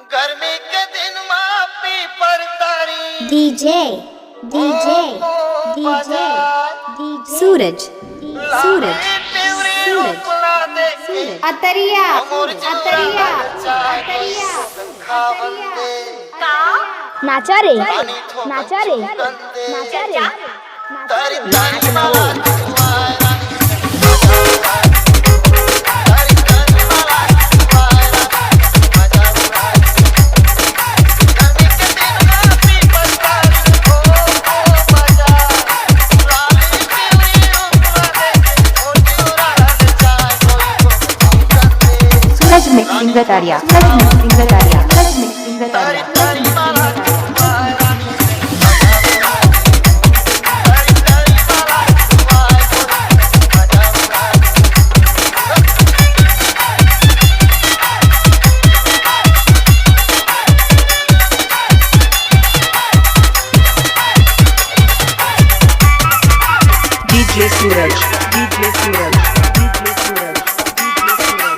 गर्मी के दिन मापी परतारी DJ DJ DJ Suraj Suraj Suraj अतरिया अतरिया अतरिया नाचा रे नाचा रे नाचा रे तारी तारी माला Mixing the area. Mixing the area. Mixing the area. DJ Suraj. DJ Suraj. DJ Suraj.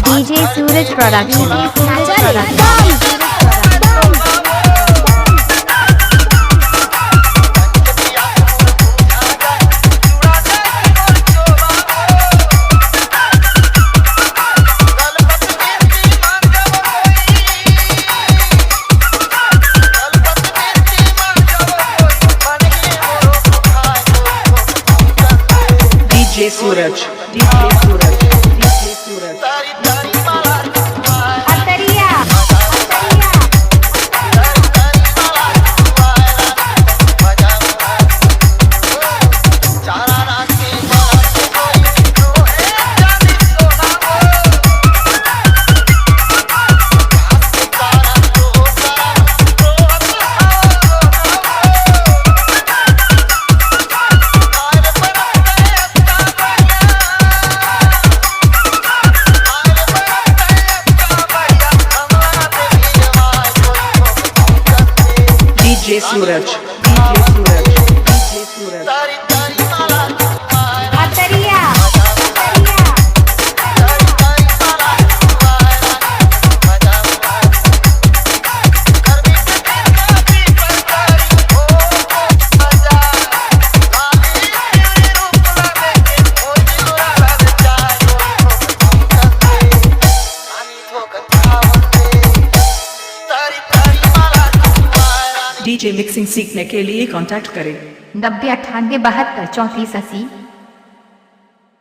DJ Suraj Production. DJ Suraj. DJ Suraj. DJ Suraj. DJ Suraj. DJ Suraj. DJ Suraj. अतरिया DJ mixing सीखने के लिए contact करें 90 98 72 34 80